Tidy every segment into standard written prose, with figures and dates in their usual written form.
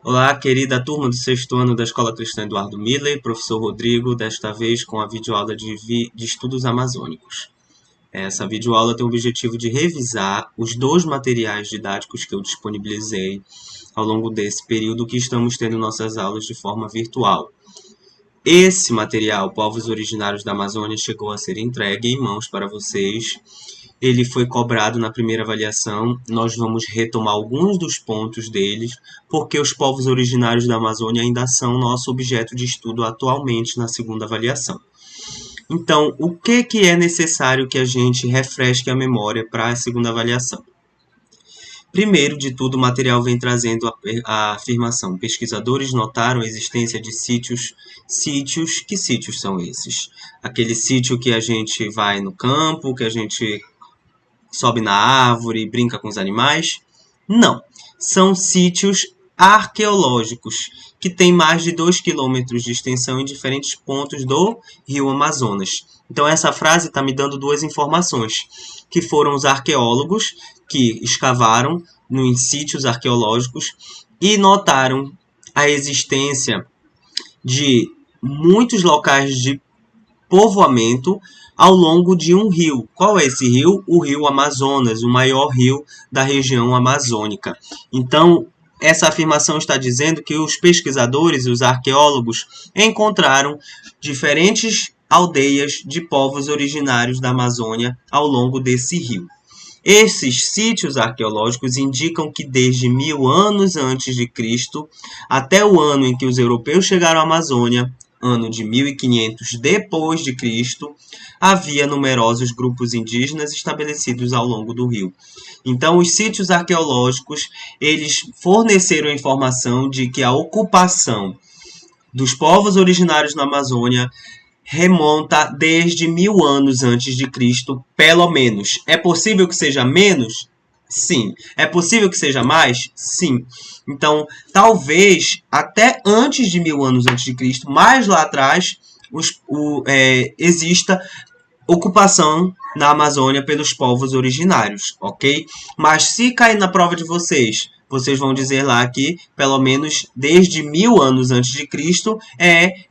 Olá, querida turma do sexto ano da Escola Cristã Eduardo Miller, professor Rodrigo, desta vez com a videoaula de estudos amazônicos. Essa videoaula tem o objetivo de revisar os dois materiais didáticos que eu disponibilizei ao longo desse período que estamos tendo nossas aulas de forma virtual. Esse material, Povos Originários da Amazônia, chegou a ser entregue em mãos para vocês. Ele foi cobrado na primeira avaliação. Nós vamos retomar alguns dos pontos deles, porque os povos originários da Amazônia ainda são nosso objeto de estudo atualmente na segunda avaliação. Então, o que é necessário que a gente refresque a memória para a segunda avaliação? Primeiro de tudo, o material vem trazendo a afirmação: pesquisadores notaram a existência de sítios. Que sítios são esses? Aquele sítio que a gente vai no campo, que a gente sobe na árvore, brinca com os animais? Não. São sítios arqueológicos, que têm mais de 2 quilômetros de extensão em diferentes pontos do rio Amazonas. Então, essa frase está me dando duas informações, que foram os arqueólogos que escavaram nos sítios arqueológicos e notaram a existência de muitos locais de povoamento ao longo de um rio. Qual é esse rio? O rio Amazonas, o maior rio da região amazônica. Então, essa afirmação está dizendo que os pesquisadores, os arqueólogos, encontraram diferentes aldeias de povos originários da Amazônia ao longo desse rio. Esses sítios arqueológicos indicam que desde 1000 anos antes de Cristo até o ano em que os europeus chegaram à Amazônia, ano de 1500 depois de Cristo, havia numerosos grupos indígenas estabelecidos ao longo do rio. Então, os sítios arqueológicos, eles forneceram a informação de que a ocupação dos povos originários na Amazônia remonta desde 1000 anos antes de Cristo, pelo menos. É possível que seja menos? Sim. É possível que seja mais? Sim. Então, talvez até antes de 1000 anos antes de Cristo, mais lá atrás, exista ocupação na Amazônia pelos povos originários, ok? Mas se cair na prova de vocês, vocês vão dizer lá que, pelo menos desde 1000 anos antes de Cristo,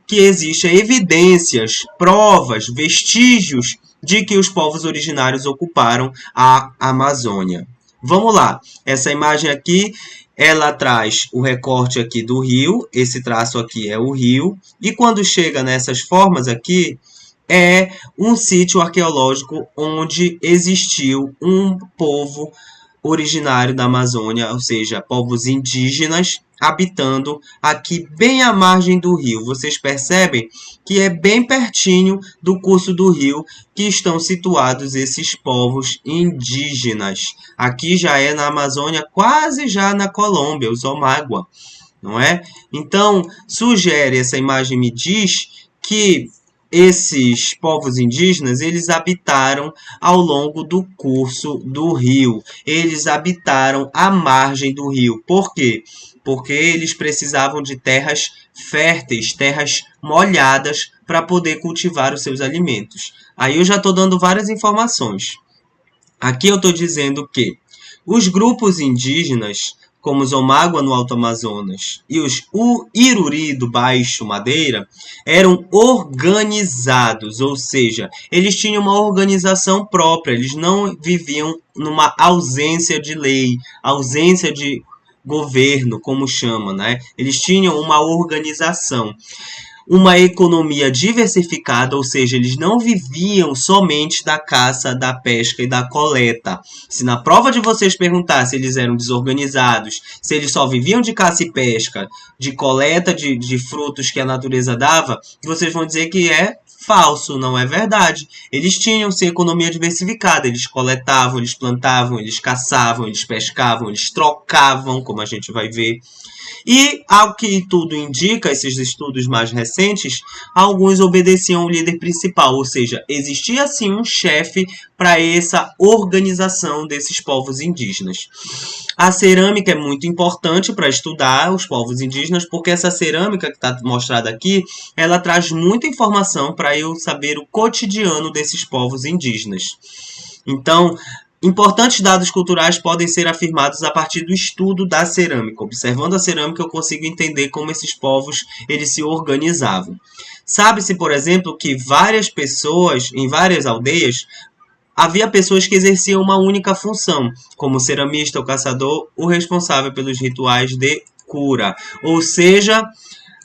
que existem evidências, provas, vestígios de que os povos originários ocuparam a Amazônia. Vamos lá, essa imagem aqui, ela traz o recorte aqui do rio, esse traço aqui é o rio, e quando chega nessas formas aqui, é um sítio arqueológico onde existiu um povo originário da Amazônia, ou seja, povos indígenas habitando aqui bem à margem do rio. Vocês percebem que é bem pertinho do curso do rio que estão situados esses povos indígenas. Aqui já é na Amazônia, quase já na Colômbia, os Omagua, não é? Então, sugere, essa imagem me diz que esses povos indígenas, eles habitaram ao longo do curso do rio. Eles habitaram à margem do rio. Por quê? Porque eles precisavam de terras férteis, terras molhadas, para poder cultivar os seus alimentos. Aí eu já estou dando várias informações. Aqui eu estou dizendo que os grupos indígenas, como os Omagua no Alto Amazonas e os Iruri do Baixo Madeira, eram organizados, ou seja, eles tinham uma organização própria, eles não viviam numa ausência de lei, ausência de governo, como chama, né? Eles tinham uma organização. Uma economia diversificada, ou seja, eles não viviam somente da caça, da pesca e da coleta. Se na prova de vocês perguntar se eles eram desorganizados, se eles só viviam de caça e pesca, de coleta de frutos que a natureza dava, vocês vão dizer que é falso, não é verdade. Eles tinham sim economia diversificada, eles coletavam, eles plantavam, eles caçavam, eles pescavam, eles trocavam, como a gente vai ver. E, ao que tudo indica, esses estudos mais recentes, alguns obedeciam ao líder principal, ou seja, existia sim um chefe para essa organização desses povos indígenas. A cerâmica é muito importante para estudar os povos indígenas, porque essa cerâmica que está mostrada aqui, ela traz muita informação para eu saber o cotidiano desses povos indígenas. Então, Importantes dados culturais podem ser afirmados a partir do estudo da cerâmica. Observando a cerâmica, eu consigo entender como esses povos eles se organizavam. Sabe-se, por exemplo, que várias pessoas, em várias aldeias, havia pessoas que exerciam uma única função, como o ceramista, o caçador, o responsável pelos rituais de cura. Ou seja,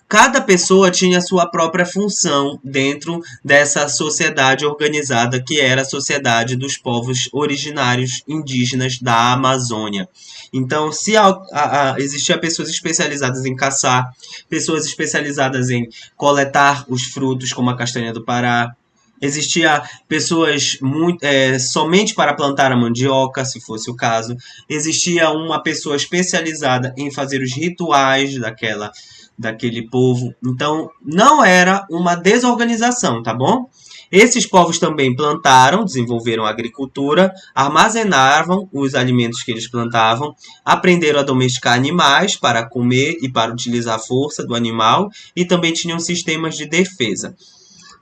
cada pessoa tinha sua própria função dentro dessa sociedade organizada que era a sociedade dos povos originários indígenas da Amazônia. Então, se existia pessoas especializadas em caçar, pessoas especializadas em coletar os frutos, como a castanha do Pará, existia pessoas somente para plantar a mandioca, se fosse o caso. Existia uma pessoa especializada em fazer os rituais daquele povo. Então, não era uma desorganização, tá bom? Esses povos também plantaram, desenvolveram a agricultura, armazenavam os alimentos que eles plantavam, aprenderam a domesticar animais para comer e para utilizar a força do animal, e também tinham sistemas de defesa.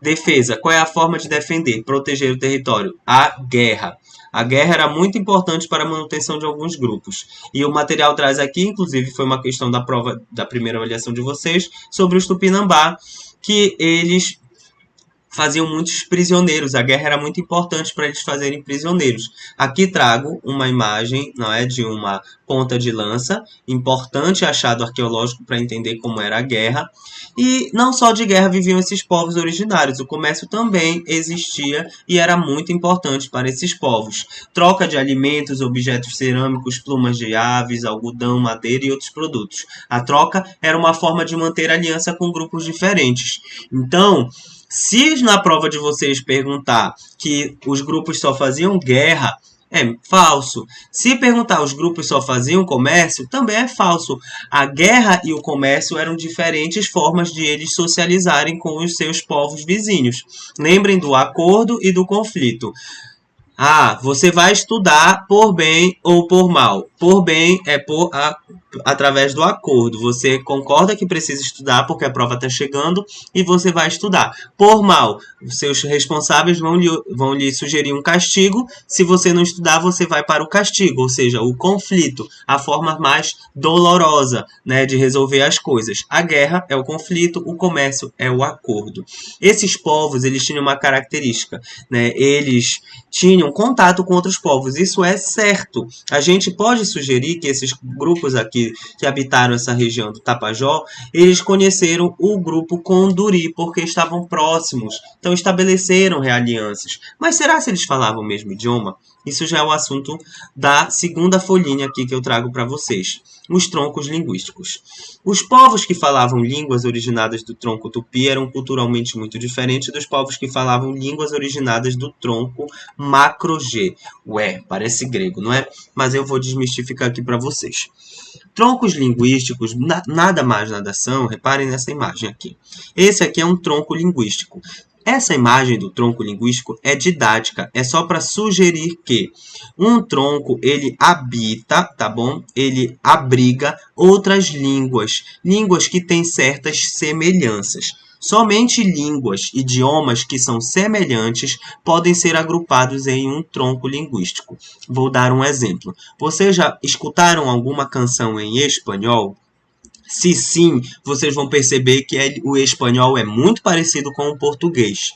Defesa, qual é a forma de defender, proteger o território? A guerra. A guerra era muito importante para a manutenção de alguns grupos. E o material traz aqui, inclusive foi uma questão da prova da primeira avaliação de vocês, sobre os Tupinambá, que eles faziam muitos prisioneiros. A guerra era muito importante para eles fazerem prisioneiros. Aqui trago uma imagem, não é, de uma ponta de lança, importante achado arqueológico para entender como era a guerra. E não só de guerra viviam esses povos originários, o comércio também existia e era muito importante para esses povos. Troca de alimentos, objetos cerâmicos, plumas de aves, algodão, madeira e outros produtos. A troca era uma forma de manter aliança com grupos diferentes. Então, se na prova de vocês perguntar que os grupos só faziam guerra, é falso. Se perguntar os grupos só faziam comércio, também é falso. A guerra e o comércio eram diferentes formas de eles socializarem com os seus povos vizinhos. Lembrem do acordo e do conflito. Você vai estudar por bem ou por mal. Por bem é através do acordo. Você concorda que precisa estudar porque a prova está chegando e você vai estudar. Por mal, seus responsáveis vão lhe sugerir um castigo. Se você não estudar, você vai para o castigo, ou seja, o conflito, a forma mais dolorosa, né, de resolver as coisas. A guerra é o conflito, o comércio é o acordo. Esses povos, eles tinham uma característica, né? Eles tinham contato com outros povos, isso é certo. A gente pode sugerir que esses grupos aqui que habitaram essa região do Tapajós, eles conheceram o grupo Conduri, porque estavam próximos, então estabeleceram alianças. Mas será que eles falavam o mesmo idioma? Isso já é o assunto da segunda folhinha aqui que eu trago para vocês. Os troncos linguísticos. Os povos que falavam línguas originadas do tronco tupi eram culturalmente muito diferentes dos povos que falavam línguas originadas do tronco macro-G. Parece grego, não é? Mas eu vou desmistificar aqui para vocês. Troncos linguísticos, nada mais nada são, reparem nessa imagem aqui. Esse aqui é um tronco linguístico. Essa imagem do tronco linguístico é didática, é só para sugerir que um tronco, ele habita, tá bom? Ele abriga outras línguas, línguas que têm certas semelhanças. Somente línguas, idiomas que são semelhantes podem ser agrupados em um tronco linguístico. Vou dar um exemplo. Vocês já escutaram alguma canção em espanhol? Se sim, vocês vão perceber que o espanhol é muito parecido com o português.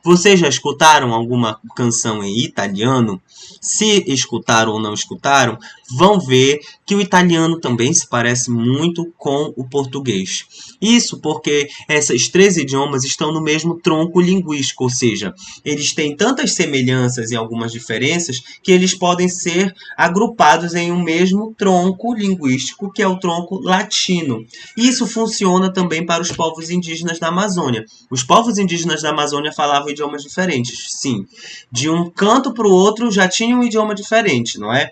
Vocês já escutaram alguma canção em italiano? Se escutaram ou não escutaram, vão ver que o italiano também se parece muito com o português. Isso porque esses três idiomas estão no mesmo tronco linguístico, ou seja, eles têm tantas semelhanças e algumas diferenças que eles podem ser agrupados em um mesmo tronco linguístico, que é o tronco latino. Isso funciona também para os povos indígenas da Amazônia. Os povos indígenas da Amazônia falavam idiomas diferentes, sim. De um canto para o outro já tinham um idioma diferente, não é?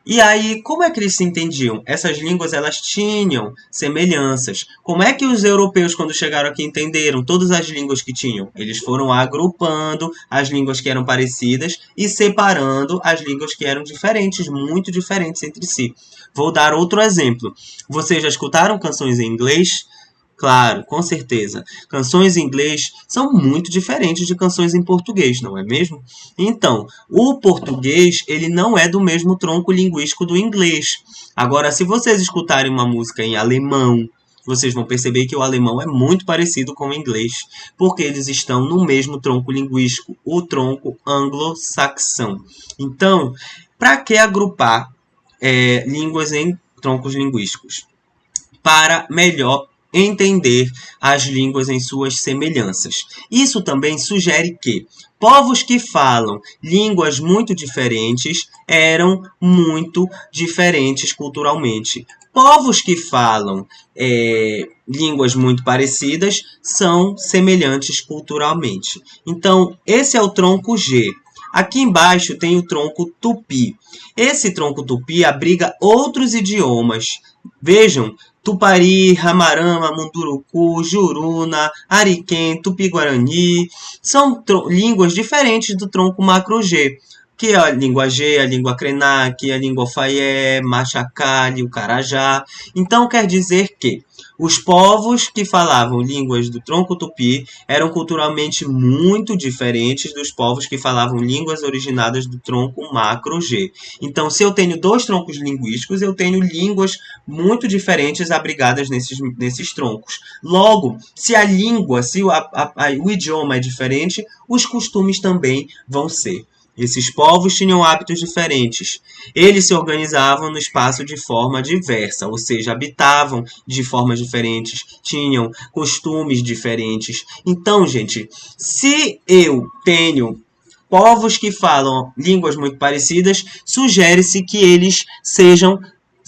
E aí, como é que eles se entendiam? Essas línguas, elas tinham semelhanças. Como é que os europeus, quando chegaram aqui, entenderam todas as línguas que tinham? Eles foram agrupando as línguas que eram parecidas e separando as línguas que eram diferentes, muito diferentes entre si. Vou dar outro exemplo. Vocês já escutaram canções em inglês? Claro, com certeza. Canções em inglês são muito diferentes de canções em português, não é mesmo? Então, o português, ele não é do mesmo tronco linguístico do inglês. Agora, se vocês escutarem uma música em alemão, vocês vão perceber que o alemão é muito parecido com o inglês, porque eles estão no mesmo tronco linguístico, o tronco anglo-saxão. Então, para que agrupar línguas em troncos linguísticos? Para melhor entender as línguas em suas semelhanças. Isso também sugere que povos que falam línguas muito diferentes eram muito diferentes culturalmente. Povos que falam línguas muito parecidas são semelhantes culturalmente. Então, esse é o tronco G. Aqui embaixo tem o tronco tupi. Esse tronco tupi abriga outros idiomas. Vejam, Tupari, Ramarama, Munduruku, Juruna, Ariquém, Tupi-Guarani. São línguas diferentes do tronco macro G, que é a língua G, a língua Krenak, a língua Fayé, Machacali, o Carajá. Então quer dizer que os povos que falavam línguas do tronco tupi eram culturalmente muito diferentes dos povos que falavam línguas originadas do tronco macro G. Então, se eu tenho dois troncos linguísticos, eu tenho línguas muito diferentes abrigadas nesses troncos. Logo, se a língua, se o idioma é diferente, os costumes também vão ser. Esses povos tinham hábitos diferentes. Eles se organizavam no espaço de forma diversa, ou seja, habitavam de formas diferentes, tinham costumes diferentes. Então, gente, se eu tenho povos que falam línguas muito parecidas, sugere-se que eles sejam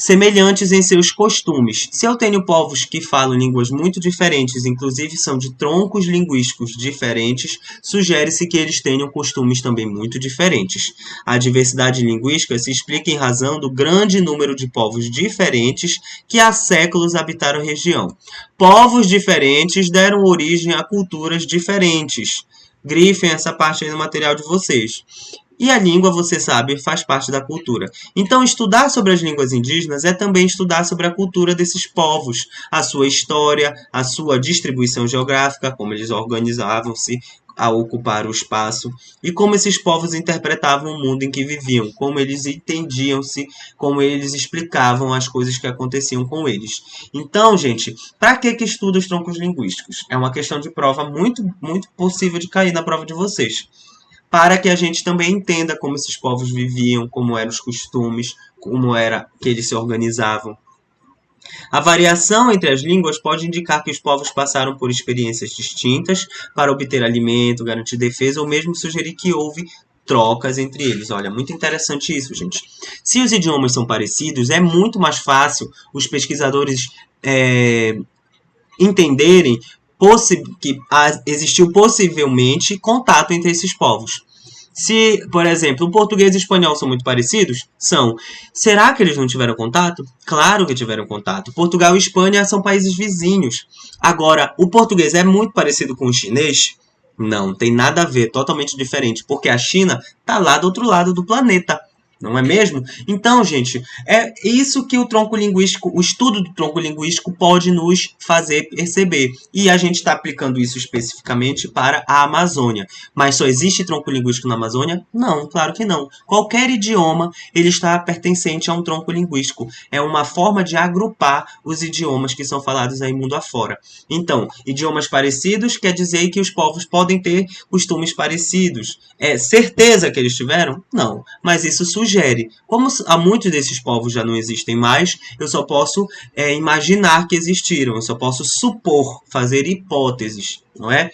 semelhantes em seus costumes. Se eu tenho povos que falam línguas muito diferentes, inclusive são de troncos linguísticos diferentes, sugere-se que eles tenham costumes também muito diferentes. A diversidade linguística se explica em razão do grande número de povos diferentes que há séculos habitaram a região. Povos diferentes deram origem a culturas diferentes. Grifem essa parte aí no material de vocês. E a língua, você sabe, faz parte da cultura. Então, estudar sobre as línguas indígenas é também estudar sobre a cultura desses povos, a sua história, a sua distribuição geográfica, como eles organizavam-se a ocupar o espaço, e como esses povos interpretavam o mundo em que viviam, como eles entendiam-se, como eles explicavam as coisas que aconteciam com eles. Então, gente, para que estuda os troncos linguísticos? É uma questão de prova muito, muito possível de cair na prova de vocês. Para que a gente também entenda como esses povos viviam, como eram os costumes, como era que eles se organizavam. A variação entre as línguas pode indicar que os povos passaram por experiências distintas para obter alimento, garantir defesa ou mesmo sugerir que houve trocas entre eles. Olha, muito interessante isso, gente. Se os idiomas são parecidos, é muito mais fácil os pesquisadores entenderem que existiu possivelmente contato entre esses povos. Se, por exemplo, o português e o espanhol são muito parecidos, são. Será que eles não tiveram contato? Claro que tiveram contato. Portugal e Espanha são países vizinhos. Agora, o português é muito parecido com o chinês? Não, tem nada a ver, totalmente diferente, porque a China está lá do outro lado do planeta. Não é mesmo? Então, gente, é isso que o tronco linguístico, o estudo do tronco linguístico pode nos fazer perceber. E a gente está aplicando isso especificamente para a Amazônia. Mas só existe tronco linguístico na Amazônia? Não, claro que não. Qualquer idioma, ele está pertencente a um tronco linguístico. É uma forma de agrupar os idiomas que são falados aí mundo afora. Então, idiomas parecidos quer dizer que os povos podem ter costumes parecidos. É certeza que eles tiveram? Não. Mas isso sugere. Como há muitos desses povos já não existem mais, eu só posso imaginar que existiram, eu só posso supor, fazer hipóteses, não é?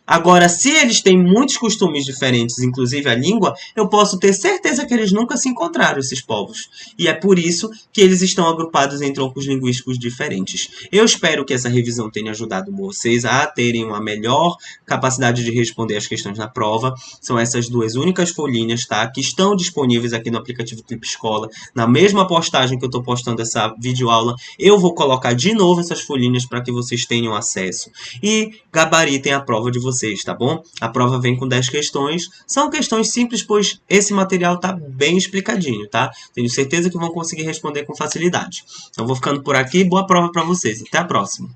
Agora, se eles têm muitos costumes diferentes, inclusive a língua, eu posso ter certeza que eles nunca se encontraram, esses povos. E é por isso que eles estão agrupados em troncos linguísticos diferentes. Eu espero que essa revisão tenha ajudado vocês a terem uma melhor capacidade de responder as questões na prova. São essas duas únicas folhinhas, tá? Que estão disponíveis aqui no aplicativo Clipe Escola. Na mesma postagem que eu estou postando essa videoaula, eu vou colocar de novo essas folhinhas para que vocês tenham acesso. E gabaritem a prova de vocês. Tá bom? A prova vem com 10 questões. São questões simples, pois esse material tá bem explicadinho, tá? Tenho certeza que vão conseguir responder com facilidade. Então, vou ficando por aqui. Boa prova para vocês. Até a próxima.